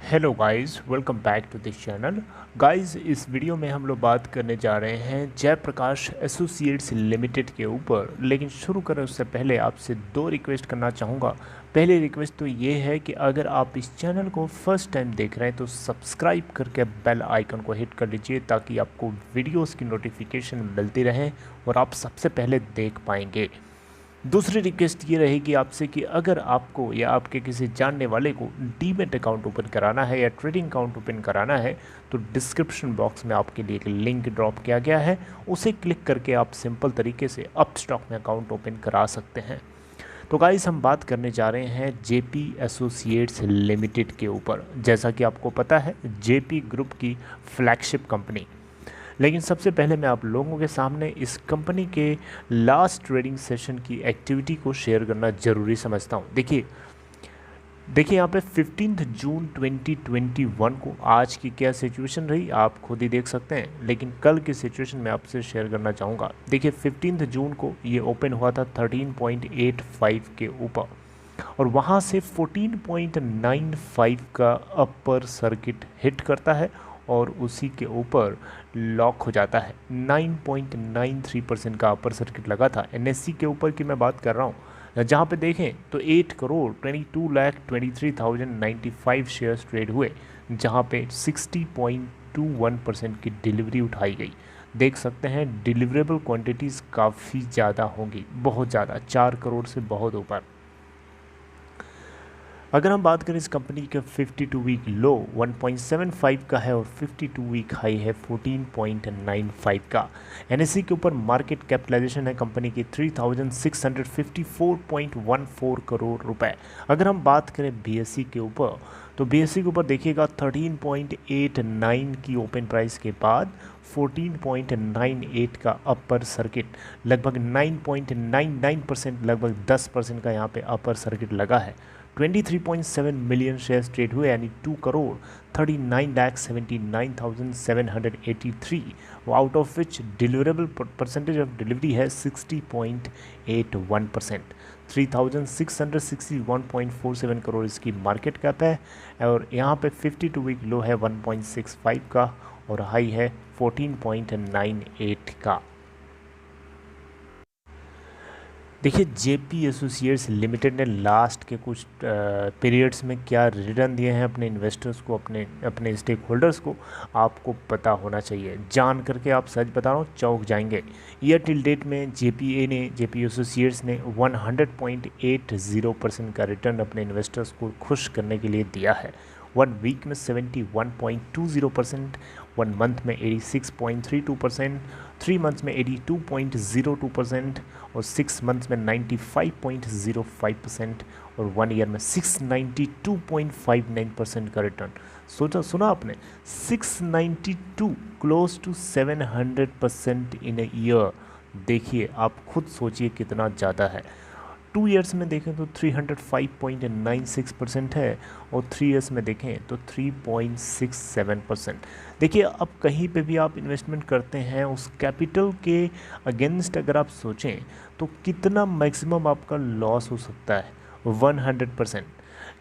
Hello guys, welcome back to this channel. Guys, इस video में हम लोग बात करने जा रहे हैं जयप्रकाश एसोसिएट्स लिमिटेड के ऊपर। लेकिन शुरू करें उससे पहले आपसे दो रिक्वेस्ट करना चाहूँगा। पहली रिक्वेस्ट तो ये है कि अगर आप इस चैनल को फर्स्ट टाइम देख रहे हैं तो सब्सक्राइब करके बेल आइकन को हिट कर लीजिए ताकि आपको वीडियोस की नोटिफिकेशन मिलती रहे और आप सबसे पहले देख पाएंगे। दूसरी रिक्वेस्ट ये रहेगी आपसे कि अगर आपको या आपके किसी जानने वाले को डीमैट अकाउंट ओपन कराना है या ट्रेडिंग अकाउंट ओपन कराना है तो डिस्क्रिप्शन बॉक्स में आपके लिए एक लिंक ड्रॉप किया गया है, उसे क्लिक करके आप सिंपल तरीके से अपस्टॉक में अकाउंट ओपन करा सकते हैं। तो गाइस, हम बात करने जा रहे हैं जेपी एसोसिएट्स लिमिटेड के ऊपर। जैसा कि आपको पता है, जेपी ग्रुप की फ्लैगशिप कंपनी। लेकिन सबसे पहले मैं आप लोगों के सामने इस कंपनी के लास्ट ट्रेडिंग सेशन की एक्टिविटी को शेयर करना ज़रूरी समझता हूँ। देखिए यहाँ पे 15 जून 2021 को आज की क्या सिचुएशन रही आप खुद ही देख सकते हैं, लेकिन कल की सिचुएशन मैं आपसे शेयर करना चाहूँगा। देखिए 15 जून को ये ओपन हुआ था 13.85 के ऊपर और वहाँ से 14.95 का अपर सर्किट हिट करता है और उसी के ऊपर लॉक हो जाता है। 9.93% का अपर सर्किट लगा था एनएससी के ऊपर की मैं बात कर रहा हूँ, जहाँ पे देखें तो 8,22,23,095 शेयर्स ट्रेड हुए, जहाँ पे 60.21% की डिलीवरी उठाई गई। देख सकते हैं डिलीवरेबल क्वांटिटीज़ काफ़ी ज़्यादा होंगी, बहुत ज़्यादा, 4 करोड़ से बहुत ऊपर। अगर हम बात करें इस कंपनी का 52 वीक लो 1.75 का है और 52 वीक हाई है 14.95 का। एनएससी के ऊपर मार्केट कैपिटलाइजेशन है कंपनी की 3,654.14 करोड़ रुपए। अगर हम बात करें बीएससी के ऊपर तो बीएससी के ऊपर देखिएगा 13.89 की ओपन प्राइस के बाद 14.98 का अपर सर्किट, लगभग 9.99%, लगभग 10% का यहाँ पे अपर सर्किट लगा है। 23.7 मिलियन शेयर्स ट्रेड हुए, यानी 2,39,79,783, out of which deliverable percentage of delivery है 60.81%। 3,661.47 करोड़ इसकी मार्केट कैप है और यहाँ पे 52 वीक लो है 1.65 का और हाई है 14.98 का। देखिए जेपी एसोसिएट्स लिमिटेड ने लास्ट के कुछ पीरियड्स में क्या रिटर्न दिए हैं अपने इन्वेस्टर्स को, अपने स्टेक होल्डर्स को, आपको पता होना चाहिए। जान करके आप सच बता रहा हूँ चौंक जाएंगे। ईयर टिल जेपी एसोसिएट्स ने 100.80% का रिटर्न अपने इन्वेस्टर्स को खुश करने के लिए दिया है। 1 वीक में 71.20%, 1 मंथ में 86.32%, 3 मंथ्स में 82.02% और 6 मंथ्स में 95.05% और 1 ईयर में 692.59% का रिटर्न। सोचा, सुना आपने, 692, close to 700% in a year. देखिए आप खुद सोचिए कितना ज़्यादा है। 2 ईयर्स में देखें तो 305.96% है और 3 ईयर्स में देखें तो 3.67%। देखिए अब कहीं पे भी आप इन्वेस्टमेंट करते हैं उस कैपिटल के अगेंस्ट अगर आप सोचें तो कितना मैक्सिमम आपका लॉस हो सकता है, 100%।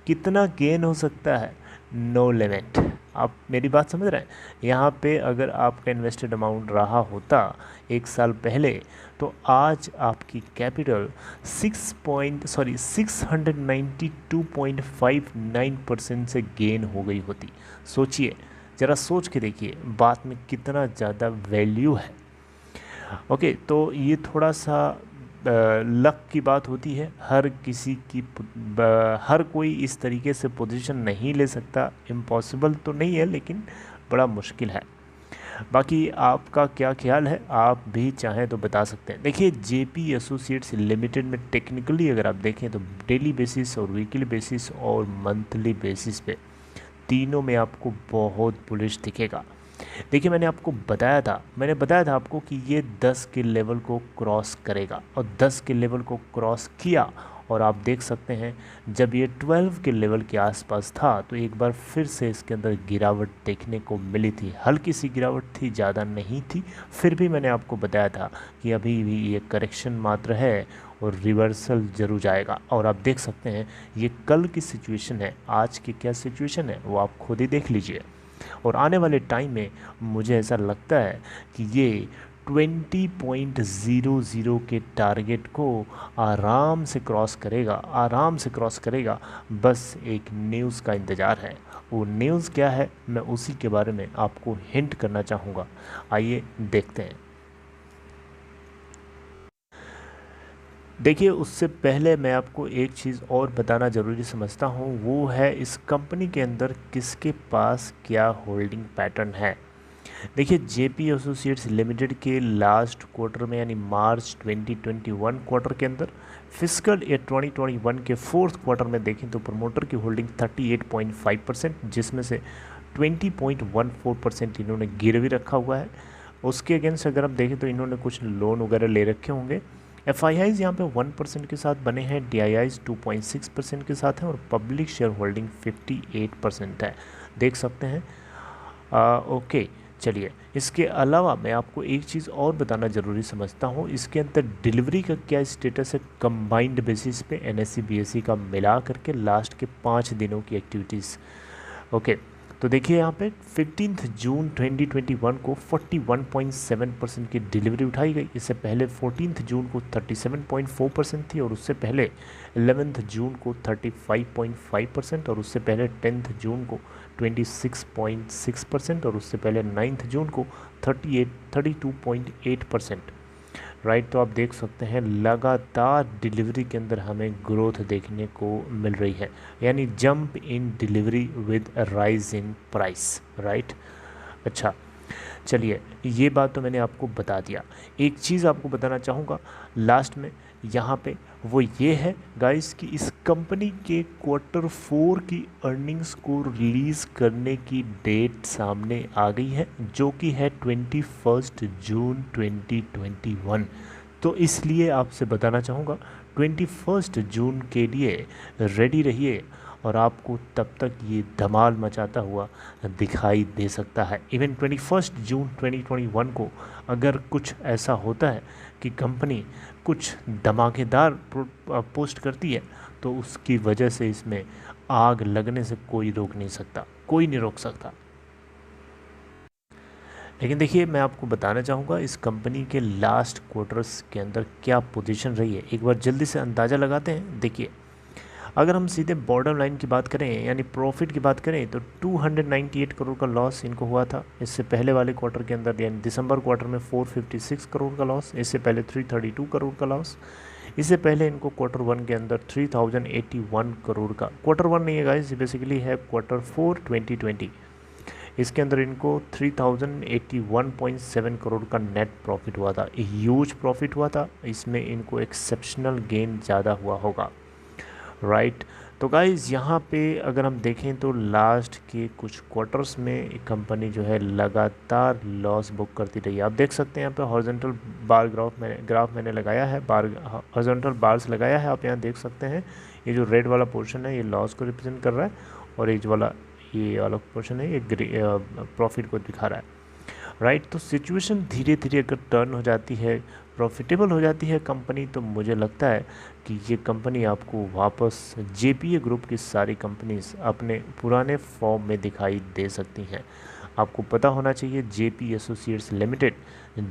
कितना गेन हो सकता है, नो लिमिट। आप मेरी बात समझ रहे हैं। यहाँ पे अगर आपका इन्वेस्टेड अमाउंट रहा होता 1 साल पहले तो आज आपकी कैपिटल 692.59% से गेन हो गई होती। सोचिए, ज़रा सोच के देखिए बात में कितना ज़्यादा वैल्यू है। ओके, तो ये थोड़ा सा लक की बात होती है। हर कोई इस तरीके से पोजीशन नहीं ले सकता, इम्पॉसिबल तो नहीं है लेकिन बड़ा मुश्किल है। बाकी आपका क्या ख्याल है, आप भी चाहें तो बता सकते हैं। देखिए जेपी एसोसिएट्स लिमिटेड में टेक्निकली अगर आप देखें तो डेली बेसिस और वीकली बेसिस और मंथली बेसिस पे तीनों में आपको बहुत बुलिश दिखेगा। देखिए मैंने बताया था आपको कि ये 10 के लेवल को क्रॉस करेगा और 10 के लेवल को क्रॉस किया और आप देख सकते हैं जब ये 12 के लेवल के आसपास था तो एक बार फिर से इसके अंदर गिरावट देखने को मिली थी। हल्की सी गिरावट थी, ज़्यादा नहीं थी, फिर भी मैंने आपको बताया था कि अभी भी ये करेक्शन मात्र है और रिवर्सल जरूर जाएगा। और आप देख सकते हैं ये कल की सिचुएशन है, आज की क्या सिचुएशन है वो आप खुद ही देख लीजिए। और आने वाले टाइम में मुझे ऐसा लगता है कि ये 20.00 के टारगेट को आराम से क्रॉस करेगा, आराम से क्रॉस करेगा। बस एक न्यूज़ का इंतज़ार है। वो न्यूज़ क्या है मैं उसी के बारे में आपको हिंट करना चाहूँगा। आइए देखते हैं। देखिए उससे पहले मैं आपको एक चीज़ और बताना ज़रूरी समझता हूँ, वो है इस कंपनी के अंदर किसके पास क्या होल्डिंग पैटर्न है। देखिए जेपी एसोसिएट्स लिमिटेड के लास्ट क्वार्टर में यानी मार्च 2021 क्वार्टर के अंदर फिस्कल ईयर 2021 के फोर्थ क्वार्टर में देखें तो प्रमोटर की होल्डिंग 38.5%, जिसमें से 20.14% इन्होंने गिरवी रखा हुआ है। उसके अगेंस्ट अगर आप देखें तो इन्होंने कुछ लोन वगैरह ले रखे होंगे। एफ आई आईज़ यहाँ पर 1% के साथ बने हैं, डी आई आईज़ 2.6% के साथ हैं और पब्लिक शेयर होल्डिंग 58% है, देख सकते हैं। ओके चलिए, इसके अलावा मैं आपको एक चीज़ और बताना ज़रूरी समझता हूँ, इसके अंदर डिलीवरी का क्या स्टेटस है कंबाइंड बेसिस पे एनएससी बीएससी का मिला करके लास्ट के 5 दिनों की एक्टिविटीज़। ओके तो देखिए यहाँ पे 15 जून 2021 को 41.7% की डिलीवरी उठाई गई। इससे पहले 14 जून को 37.4% थी और उससे पहले 11 जून को 35.5% और उससे पहले 10 जून को 26.6% और उससे पहले 9 जून को 32.8%। राइट, तो आप देख सकते हैं लगातार डिलीवरी के अंदर हमें ग्रोथ देखने को मिल रही है, यानी jump in delivery with rise in price. Right, अच्छा चलिए ये बात तो मैंने आपको बता दिया। एक चीज़ आपको बताना चाहूँगा लास्ट में यहाँ पे, वो ये है गाइस कि इस कंपनी के क्वार्टर 4 की अर्निंग्स को रिलीज़ करने की डेट सामने आ गई है, जो कि है 21 जून 2021। तो इसलिए आपसे बताना चाहूँगा 21 जून के लिए रेडी रहिए और आपको तब तक ये धमाल मचाता हुआ दिखाई दे सकता है। इवन 21 जून 2021 को अगर कुछ ऐसा होता है कि कंपनी कुछ धमाकेदार पोस्ट करती है तो उसकी वजह से इसमें आग लगने से कोई रोक नहीं सकता, कोई नहीं रोक सकता। लेकिन देखिए मैं आपको बताना चाहूँगा इस कंपनी के लास्ट क्वार्टर्स के अंदर क्या पोजीशन रही है, एक बार जल्दी से अंदाज़ा लगाते हैं। देखिए अगर हम सीधे बॉर्डर लाइन की बात करें यानी प्रॉफिट की बात करें तो 298 करोड़ का लॉस इनको हुआ था। इससे पहले वाले क्वार्टर के अंदर यानी दिसंबर क्वार्टर में 456 करोड़ का लॉस, इससे पहले 332 करोड़ का लॉस, इससे पहले इनको क्वार्टर 1 के अंदर 3081 करोड़ का, क्वार्टर 1 नहीं है गाइस, बेसिकली है क्वार्टर 4 2020, इसके अंदर इनको 3081.7 करोड़ का नेट प्रॉफिट हुआ था। ह्यूज प्रॉफिट हुआ था, इसमें इनको एक्सेप्शनल गेन ज़्यादा हुआ होगा। राइट, तो गाइज़ यहाँ पे अगर हम देखें तो लास्ट के कुछ क्वार्टर्स में कंपनी जो है लगातार लॉस बुक करती रही है। आप देख सकते हैं यहाँ पे हॉरिजॉन्टल बार ग्राफ मैंने लगाया है, बार हॉरिजॉन्टल बार्स लगाया है, आप यहाँ देख सकते हैं। ये जो रेड वाला पोर्शन है ये लॉस को रिप्रेजेंट कर रहा है और ये वाला पोर्शन है ये प्रॉफिट को दिखा रहा है। राइट, तो सिचुएशन धीरे धीरे अगर टर्न हो जाती है, प्रॉफिटेबल हो जाती है कंपनी, तो मुझे लगता है कि ये कंपनी आपको वापस जेपीए ग्रुप की सारी कंपनीज अपने पुराने फॉर्म में दिखाई दे सकती हैं। आपको पता होना चाहिए JP associates limited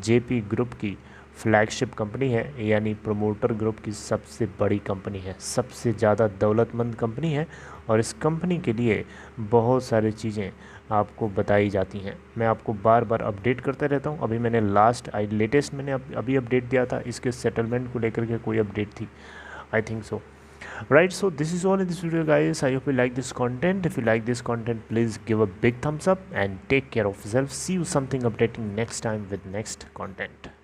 JP group की फ्लैगशिप कंपनी है, यानी प्रमोटर ग्रुप की सबसे बड़ी कंपनी है, सबसे ज़्यादा दौलतमंद कंपनी है और इस कंपनी के लिए बहुत सारी चीज़ें आपको बताई जाती हैं। मैं आपको बार बार अपडेट करता रहता हूँ। अभी मैंने लेटेस्ट मैंने अभी अपडेट दिया था, इसके सेटलमेंट को लेकर के कोई अपडेट थी, I think so. Right, so this is all in this video guys. I hope you like this content. If you like this content, please give a big thumbs up and take care of yourself. See you something updating next time with next content.